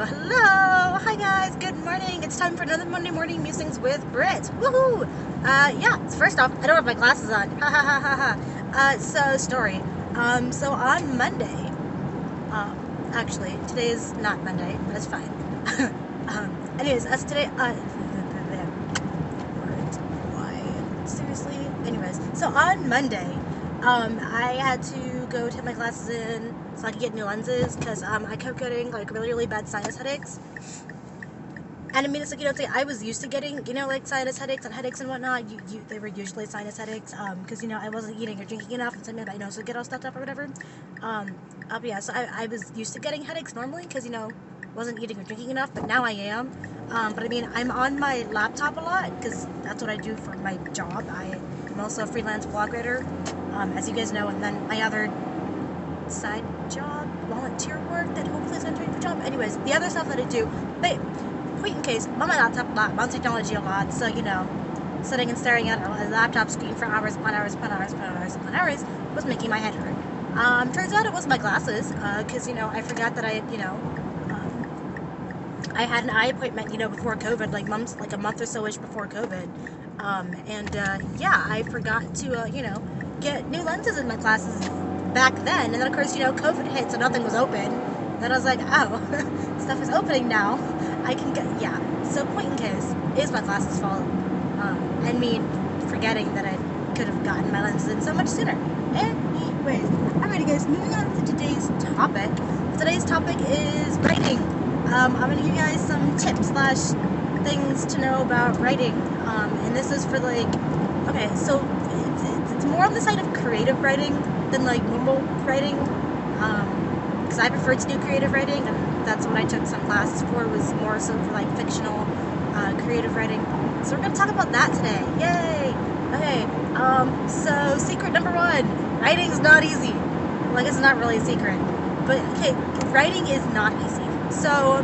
Hello. Hi guys, good morning. It's time for another Monday Morning Musings with Britt. Woohoo! Yeah, so first off, I don't have my glasses on. Ha ha ha ha ha. So story. So on Monday, actually, today is not Monday, but it's fine. Anyways, as today, why? Seriously? Anyways, so on Monday, I had to go take my glasses in so I could get new lenses because I kept getting like really bad sinus headaches. And I mean, it's like, I was used to getting, like sinus headaches and headaches and whatnot. They were usually sinus headaches because, I wasn't eating or drinking enough, and sometimes my nose would get all stuffed up or whatever. Yeah, so I was used to getting headaches normally because, wasn't eating or drinking enough, but now I am. But I mean, I'm on my laptop a lot because that's what I do for my job. I'm also a freelance blog writer, as you guys know, and then my other side job, volunteer work that hopefully is going to turn into a job. Anyways, the other stuff that I do, but point in case, I'm on my laptop a lot, I'm on technology a lot, so, sitting and staring at a laptop screen for hours upon hours upon hours upon hours upon hours was making my head hurt. Turns out it was my glasses, because, I forgot that I had an eye appointment, before COVID, like a month or so-ish before COVID, yeah, I forgot to, get new lenses in my glasses back then, and then, of course, COVID hit, so nothing was open. Then I was like, oh, stuff is opening now. I can get, yeah. So point in case, it is my glasses' fault. And me forgetting that I could have gotten my lenses in so much sooner. Anyways, alrighty guys, moving on to today's topic. Today's topic is writing. I'm going to give you guys some tips / things to know about writing. And this is for okay, so it's more on the side of creative writing than normal writing. Because I prefer to do creative writing, and that's what I took some classes for, was more so for fictional creative writing. So we're going to talk about that today. Yay! Okay, so secret number 1, writing's not easy. It's not really a secret, but okay, writing is not easy. So,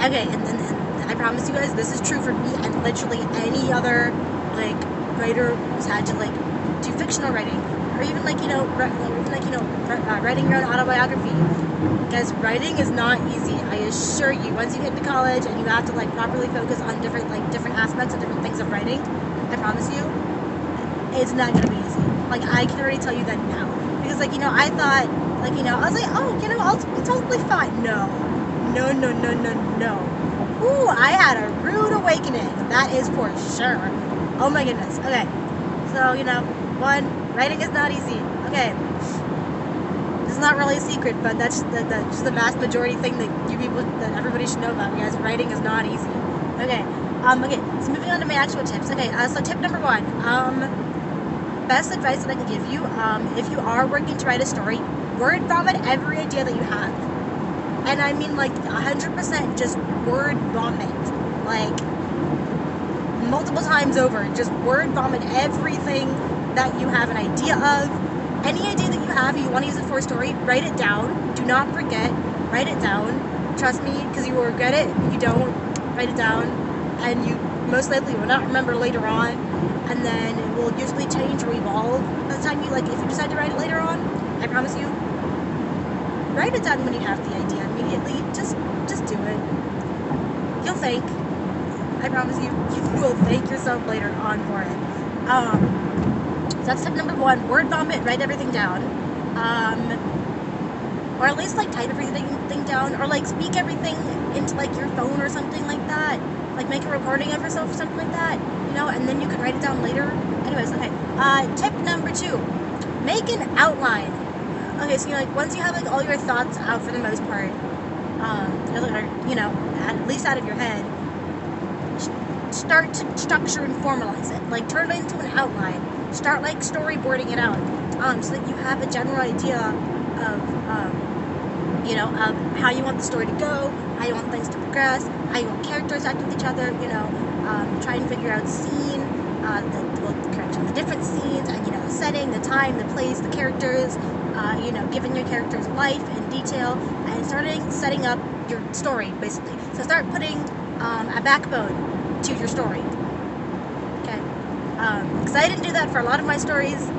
okay, and I promise you guys, this is true for me and literally any other writer who's had to do fictional writing, or even writing your own autobiography. Guys, writing is not easy. I assure you. Once you get to college and you have to properly focus on different aspects and different things of writing, I promise you, it's not gonna be easy. I can already tell you that now, because I thought I was like, oh, I'll be totally fine. No. Ooh, I had a rude awakening. That is for sure. Oh my goodness. Okay, so 1, writing is not easy. Okay, this is not really a secret, but that's just the vast majority thing that everybody should know about. Guys, writing is not easy. Okay, so moving on to my actual tips. Okay, so tip number 1, best advice that I can give you, if you are working to write a story, word vomit every idea that you have. And I mean 100% just word vomit, multiple times over. Just word vomit everything that you have an idea of. Any idea that you have, you want to use it for a story, write it down. Do not forget, write it down. Trust me, because you will regret it if you don't write it down, and you most likely will not remember later on, and then it will usually change or evolve by the time if you decide to write it later on. I promise you, write it down when you have the idea immediately. Just do it. You'll thank. I promise you, you will thank yourself later on for it. So that's tip number 1. Word vomit. Write everything down. Or at least type everything down, or speak everything into your phone or something like that. Make a recording of yourself or something like that. And then you can write it down later. Anyways, okay. Tip number 2. Make an outline. Okay, so once you have all your thoughts out for the most part, at least out of your head, start to structure and formalize it. Turn it into an outline. Start storyboarding it out, so that you have a general idea of how you want the story to go, how you want things to progress, how you want characters to act with each other. Try and figure out scene, the different scenes, and the setting, the time, the place, the characters. Giving your characters life and detail, and setting up your story, basically. So start putting a backbone to your story. Okay, because I didn't do that for a lot of my stories,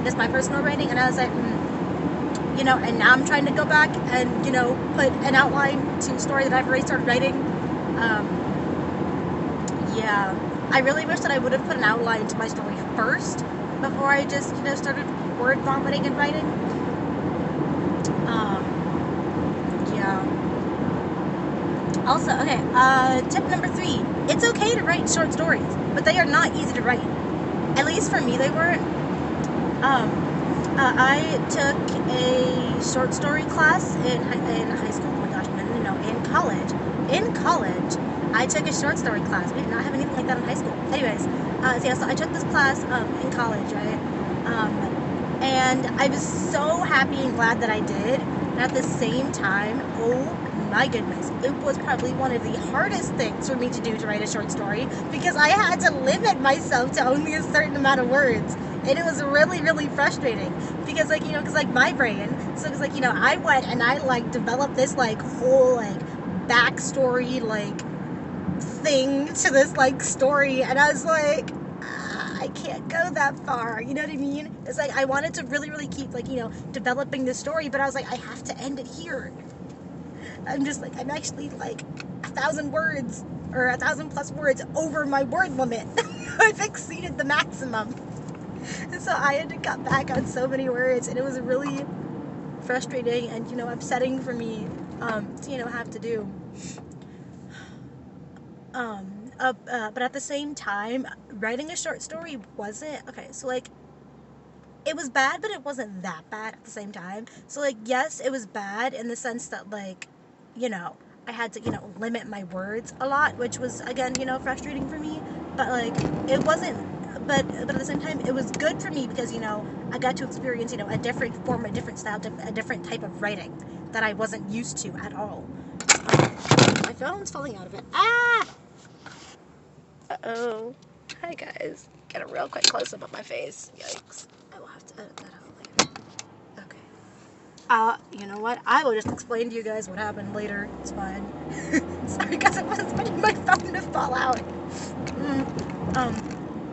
just my personal writing, and I was like, you know, and now I'm trying to go back and, you know, put an outline to a story that I've already started writing. Yeah, I really wish that I would have put an outline to my story first before I just, you know, started word vomiting and writing. Yeah. Also, okay, tip number 3. It's okay to write short stories, but they are not easy to write. At least for me, they weren't. I took a short story class in high school. Oh my gosh, no, in college. In college, I took a short story class. We did not have anything like that in high school. Anyways, so I took this class in college, right? And I was so happy and glad that I did. But at the same time, oh my goodness, it was probably one of the hardest things for me to do to write a short story because I had to limit myself to only a certain amount of words. And it was really, really frustrating because, like, you know, because, like, my brain, so it was like, you know, I went and I, like, developed this, like, whole, like, backstory, like, thing to this, like, story, and I was like, I can't go that far, you know what I mean? It's like, I wanted to really, really keep, like, you know, developing the story, but I was like, I have to end it here. I'm just like, I'm actually, like, 1,000 words, or 1,000 plus words over my word limit. I've exceeded the maximum. And so I had to cut back on so many words, and it was really frustrating and, you know, upsetting for me to, you know, have to do. But at the same time, writing a short story wasn't, okay, so, like, it was bad, but it wasn't that bad at the same time. So, like, yes, it was bad in the sense that, like, you know, I had to, you know, limit my words a lot, which was, again, you know, frustrating for me. But, like, it wasn't, but at the same time, it was good for me because, you know, I got to experience, you know, a different form, a different style, a different type of writing that I wasn't used to at all. My phone's falling out of it. Ah! Uh-oh. Hi, guys. Get a real quick close-up of my face. Yikes. I will have to edit that out later. Okay. You know what? I will just explain to you guys what happened later. It's fine. Sorry, guys, I wasn't expecting my phone to fall out.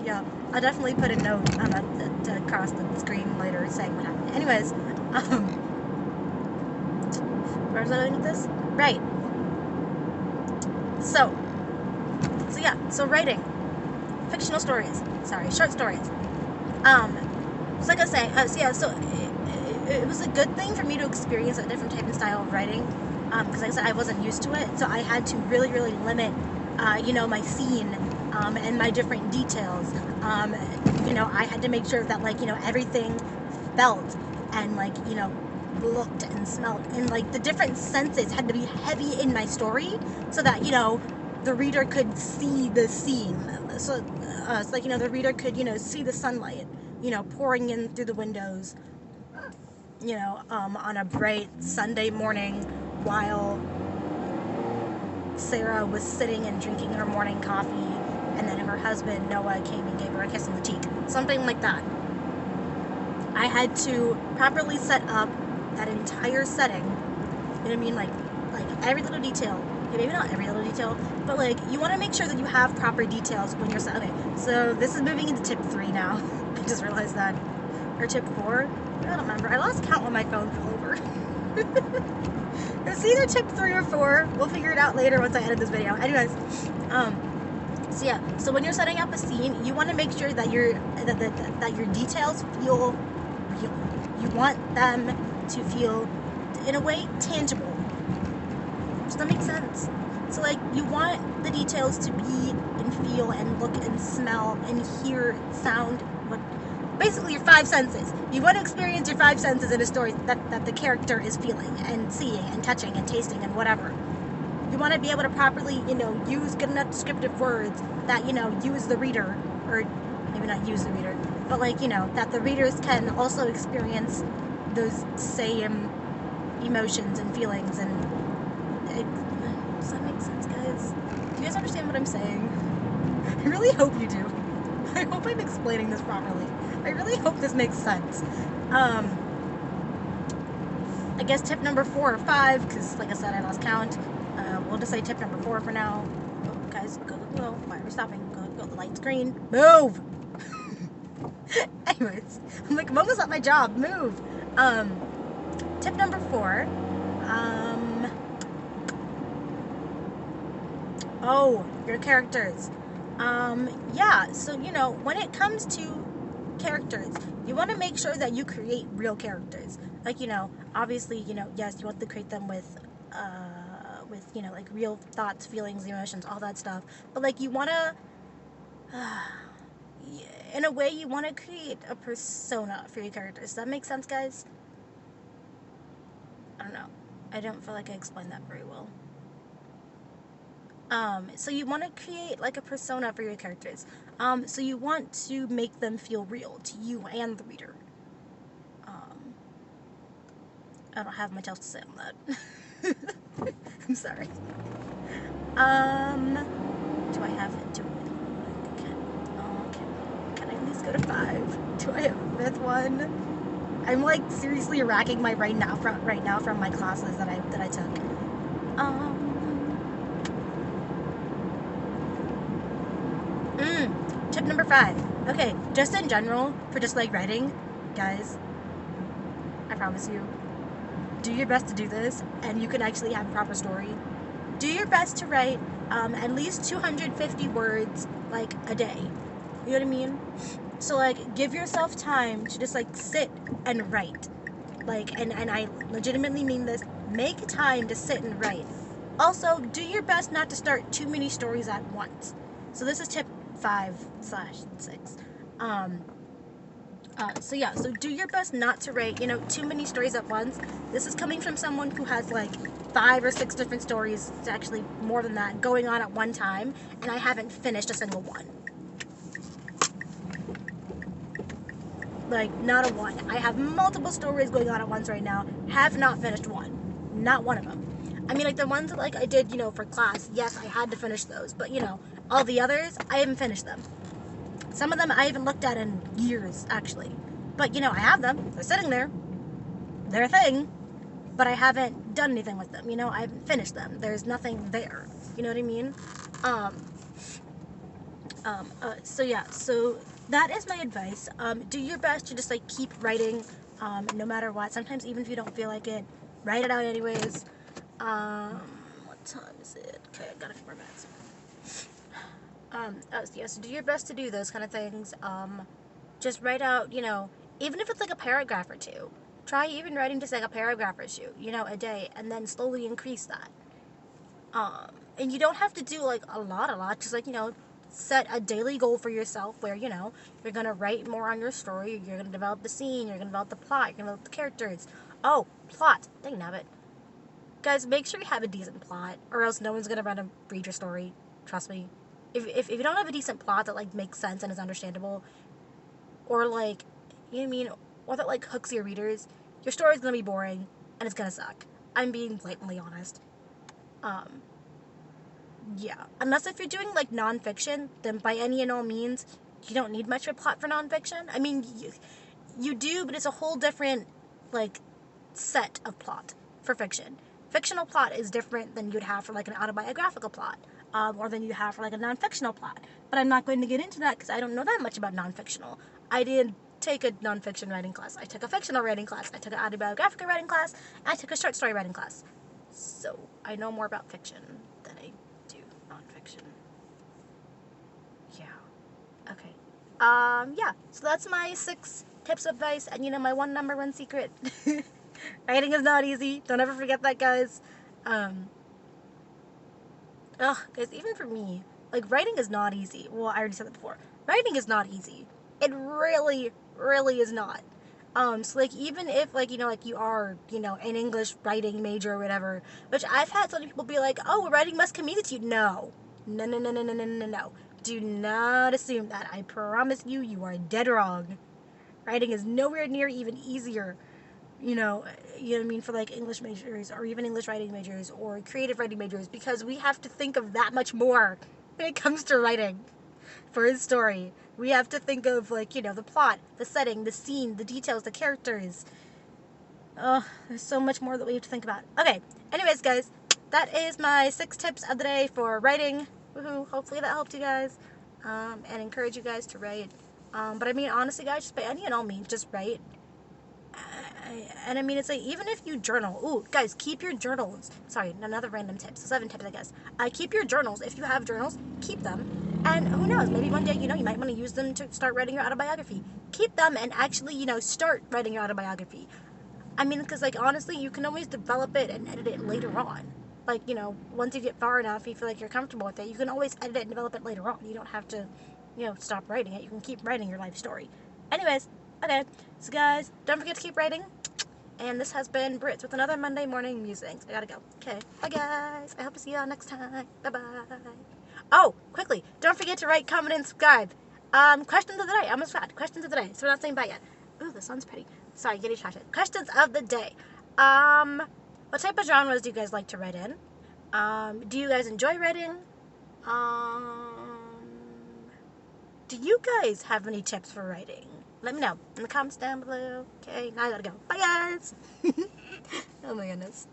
Yeah. I'll definitely put a note across the screen later saying what happened. Anyways, where was I going with this? Right. So yeah, so writing. Fictional stories. Sorry, short stories. So like I say, it was a good thing for me to experience a different type of style of writing, because like I said, I wasn't used to it, so I had to really, really limit, you know, my scene, and my different details. You know, I had to make sure that, like, you know, everything felt and, like, you know, looked and smelled, and, like, the different senses had to be heavy in my story so that, you know, the reader could see the scene. So it's like, you know, the reader could, you know, see the sunlight, you know, pouring in through the windows, you know, on a bright Sunday morning while Sarah was sitting and drinking her morning coffee, and then her husband, Noah, came and gave her a kiss on the cheek. Something like that. I had to properly set up that entire setting, you know what I mean? Like every little detail. Okay, maybe not every little detail, but, like, you want to make sure that you have proper details when you're okay, so this is moving into tip 3 now. I just realized that. Or tip 4? I don't remember. I lost count when my phone fell over. It's either tip 3 or 4. We'll figure it out later once I edit this video. Anyways, so yeah, so when you're setting up a scene, you want to make sure that that your details feel real. You want them to feel, in a way, tangible. Does that make sense? So, like, you want the details to be and feel and look and smell and hear, sound, what, basically your 5 senses. You want to experience your 5 senses in a story that the character is feeling and seeing and touching and tasting and whatever. You want to be able to properly, you know, use good enough descriptive words that, you know, use the reader, or maybe not use the reader, but, like, you know, that the readers can also experience those same emotions and feelings. And does that make sense, guys? Do you guys understand what I'm saying? I really hope you do. I hope I'm explaining this properly. I really hope this makes sense. I guess tip number 4 or 5, because, like I said, I lost count. We'll just say tip number 4 for now. Oh, guys, go. Why are we stopping? Go. The light's green. Move! Anyways, I'm like, I'm almost at my job. Move! tip number 4. Your characters. Yeah, so, when it comes to characters, you want to make sure that you create real characters. Like, obviously, yes, you want to create them with, like real thoughts, feelings, emotions, all that stuff. But, like, you want to, in a way, you want to create a persona for your characters. Does that make sense, guys? I don't know. I don't feel like I explained that very well. So you want to create like a persona for your characters. So you want to make them feel real to you and the reader. I don't have much else to say on that. I'm sorry. Do I have it? Can I at least go to 5? Do I have a 5th one? I'm like seriously racking my right now from my classes that I took. Tip number 5. Okay, just in general, for just like writing, guys, I promise you, do your best to do this, and you can actually have a proper story. Do your best to write at least 250 words, like, a day. You know what I mean? So, like, give yourself time to just, like, sit and write. Like, and I legitimately mean this. Make time to sit and write. Also, do your best not to start too many stories at once. So this is tip 5/6. So do your best not to write, too many stories at once. This is coming from someone who has like 5 or 6 different stories, actually more than that, going on at one time, and I haven't finished a single one. Like, not a one. I have multiple stories going on at once right now, have not finished one. Not one of them. I mean, like, the ones that, like, I did, for class, yes, I had to finish those, but, all the others, I haven't finished them. Some of them I haven't looked at in years, actually. But, I have them. They're sitting there. They're a thing. But I haven't done anything with them, I haven't finished them. There's nothing there. You know what I mean? So that is my advice. Do your best to just, like, keep writing, no matter what. Sometimes even if you don't feel like it, write it out anyways. What time is it? Okay, I got a few more minutes. So do your best to do those kind of things. Just write out, even if it's like a paragraph or two. Try even writing just like a paragraph or two, a day, and then slowly increase that. And you don't have to do like a lot. Just like, set a daily goal for yourself where, you're going to write more on your story. You're going to develop the scene. You're going to develop the plot. You're going to develop the characters. Oh, plot. Dang nabbit. Guys, make sure you have a decent plot, or else no one's going to read your story. Trust me. If you don't have a decent plot that, like, makes sense and is understandable, or, like, you know what I mean, or that, like, hooks your readers, your story's going to be boring, and it's going to suck. I'm being blatantly honest. Yeah. Unless if you're doing, like, nonfiction, then by any and all means, you don't need much of a plot for nonfiction. I mean, you do, but it's a whole different, like, set of plot for fiction. Fictional plot is different than you'd have for, like, an autobiographical plot, or than you have for, like, a nonfictional plot. But I'm not going to get into that because I don't know that much about nonfictional. I did take a nonfiction writing class. I took a fictional writing class. I took an autobiographical writing class. And I took a short story writing class. So I know more about fiction than I do nonfiction. Yeah. Okay. Yeah. So that's my 6 tips of advice, and my one number 1 secret. Writing is not easy. Don't ever forget that, guys. Guys, even for me, like, writing is not easy. Well, I already said that before. Writing is not easy. It really, really is not. So, like, even if, like, like, you are, an English writing major or whatever, which I've had some people be like, oh, writing must come easy to you. No. No. Do not assume that. I promise you, you are dead wrong. Writing is nowhere near even easier. You know what I mean, for like English majors or even English writing majors or creative writing majors, because we have to think of that much more when it comes to writing for a story. We have to think of, like, the plot, the setting, the scene, the details, the characters. There's so much more that we have to think about. Okay, anyways, guys, that is my 6 tips of the day for writing. Woohoo, hopefully that helped you guys, and encourage you guys to write. But I mean, honestly, guys, just by any and all means, just write. And I mean, it's like, even if you journal, ooh, guys, keep your journals. Sorry, another random tip. So 7 tips, I guess. Keep your journals. If you have journals, keep them. And who knows, maybe one day, you might want to use them to start writing your autobiography. Keep them and actually, start writing your autobiography. I mean, because, like, honestly, you can always develop it and edit it later on. Like, once you get far enough, you feel like you're comfortable with it, you can always edit it and develop it later on. You don't have to, stop writing it. You can keep writing your life story. Anyways, okay. So, guys, don't forget to keep writing. And this has been Britt with another Monday Morning Musings. I gotta go. Okay. Bye, guys. I hope to see y'all next time. Bye-bye. Oh, quickly, don't forget to rate, comment, and subscribe. Questions of the day. I almost forgot. Questions of the day. So we're not saying bye yet. Ooh, the sun's pretty. Sorry, get distracted. Questions of the day. What type of genres do you guys like to write in? Do you guys enjoy writing? Do you guys have any tips for writing? Let me know in the comments down below. Okay, now I gotta go. Bye, guys. Oh my goodness.